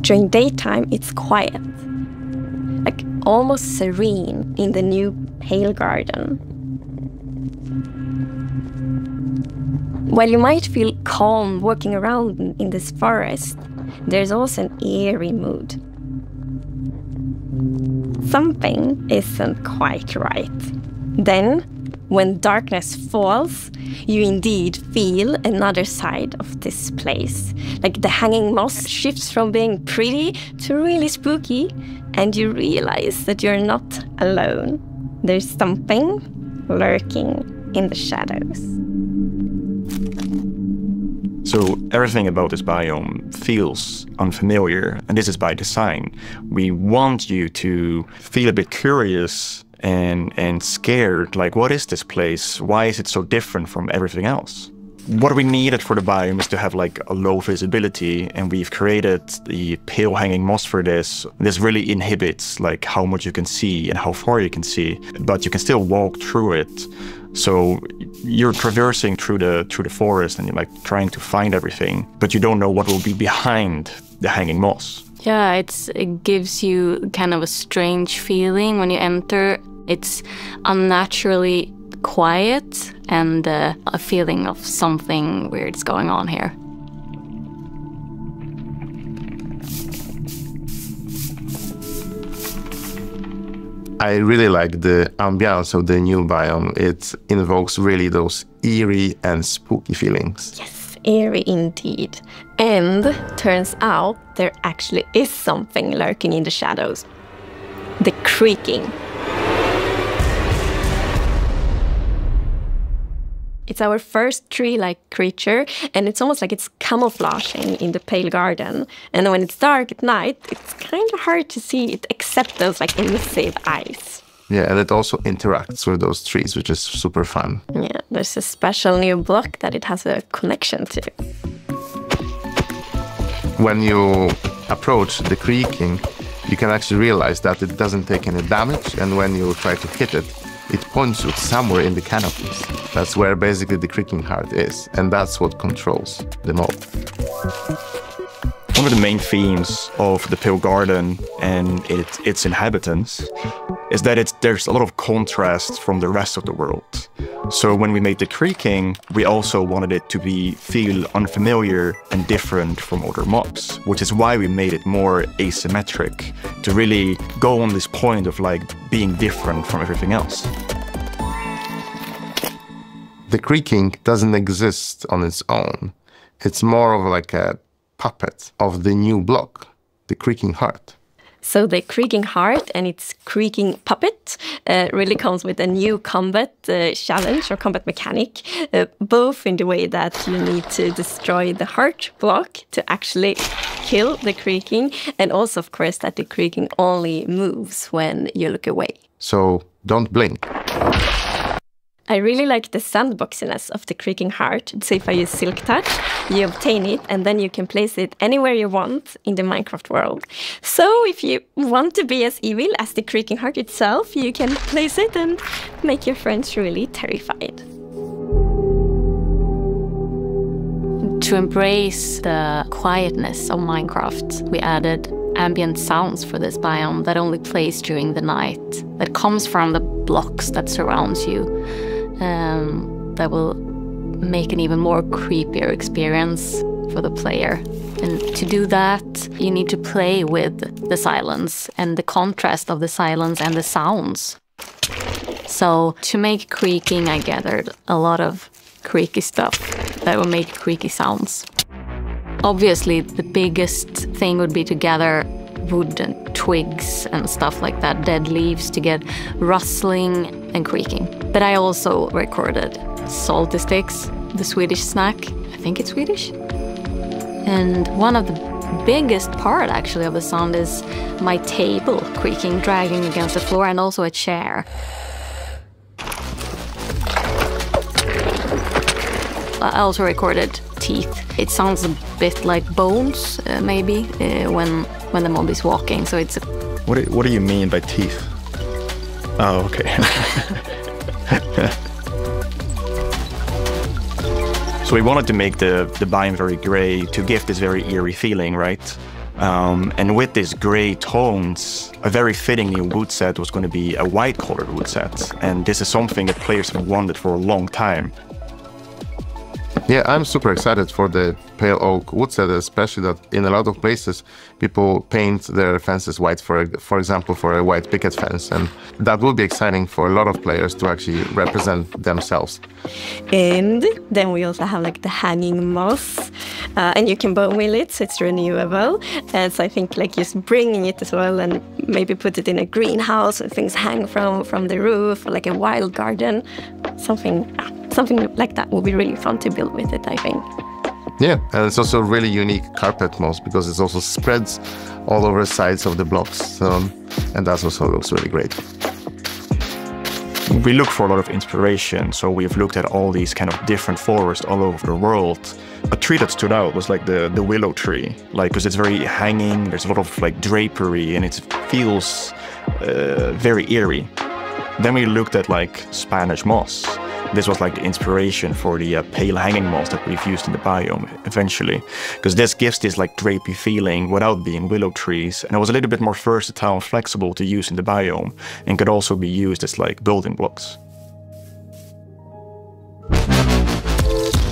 During daytime, it's quiet, like almost serene in the new pale garden. While you might feel calm walking around in this forest, there's also an eerie mood. Something isn't quite right. Then, when darkness falls, you indeed feel another side of this place. Like the hanging moss shifts from being pretty to really spooky, and you realize that you're not alone. There's something lurking in the shadows. So everything about this biome feels unfamiliar, and this is by design. We want you to feel a bit curious and scared, like, what is this place? Why is it so different from everything else? What we needed for the biome is to have like a low visibility, and we've created the pale hanging moss for this. This really inhibits like how much you can see and how far you can see, but you can still walk through it. So you're traversing through the forest and you're like trying to find everything, but you don't know what will be behind the hanging moss. Yeah, it gives you kind of a strange feeling when you enter. It's unnaturally quiet and a feeling of something weird's going on here. I really like the ambiance of the new biome. It invokes really those eerie and spooky feelings. Yes, eerie indeed. And turns out there actually is something lurking in the shadows. The creaking. It's our first tree-like creature, and it's almost like it's camouflaging in the pale garden. And when it's dark at night, it's kind of hard to see it except those like elusive eyes. Yeah, and it also interacts with those trees, which is super fun. Yeah, there's a special new block that it has a connection to. When you approach the creaking, you can actually realize that it doesn't take any damage, and when you try to hit it, it points you somewhere in the canopies. That's where basically the creaking heart is, and that's what controls the mob. One of the main themes of the Pale Garden and its inhabitants is that there's a lot of contrast from the rest of the world. So when we made the creaking, we also wanted it to feel unfamiliar and different from other mobs, which is why we made it more asymmetric, to really go on this point of like being different from everything else. The creaking doesn't exist on its own. It's more of like a puppet of the new block, the creaking heart. So the creaking heart and its creaking puppet really comes with a new combat challenge or combat mechanic, both in the way that you need to destroy the heart block to actually kill the creaking, and also, of course, that the creaking only moves when you look away. So don't blink. I really like the sandboxiness of the creaking heart. So if I use Silk Touch, you obtain it, and then you can place it anywhere you want in the Minecraft world. So if you want to be as evil as the creaking heart itself, you can place it and make your friends really terrified. To embrace the quietness of Minecraft, we added ambient sounds for this biome that only plays during the night, that comes from the blocks that surrounds you, that will make an even more creepier experience for the player. And to do that, you need to play with the silence and the contrast of the silence and the sounds. So to make creaking, I gathered a lot of creaky stuff that will make creaky sounds. Obviously, the biggest thing would be to gather wood and twigs and stuff like that, dead leaves, to get rustling and creaking. But I also recorded salty sticks, the Swedish snack. I think it's Swedish. And one of the biggest part, actually, of the sound is my table creaking, dragging against the floor, and also a chair. I also recorded teeth. It sounds a bit like bones, maybe, when the mob is walking. So it's. What do you mean by teeth? Oh, okay. So we wanted to make the biome very gray to give this very eerie feeling, right? And with these gray tones, a very fitting new wood set was going to be a white colored wood set. And this is something that players have wanted for a long time. Yeah, I'm super excited for the pale oak wood set, especially that in a lot of places people paint their fences white, for example, for a white picket fence. And that will be exciting for a lot of players to actually represent themselves. And then we also have like the hanging moss, and you can bone wheel it, so it's renewable. And so I think like just bringing it as well and maybe put it in a greenhouse and things hang from the roof, or like a wild garden, something like that will be really fun to build with it, I think. Yeah, and it's also a really unique carpet moss because it also spreads all over the sides of the blocks. And that also looks really great. We look for a lot of inspiration, so we've looked at all these kind of different forests all over the world. A tree that stood out was like the willow tree, like because it's very hanging, there's a lot of like drapery, and it feels very eerie. Then we looked at like Spanish moss. This was like the inspiration for the pale hanging moss that we've used in the biome eventually, because this gives this like drapey feeling without being willow trees, and it was a little bit more versatile and flexible to use in the biome, and could also be used as like building blocks.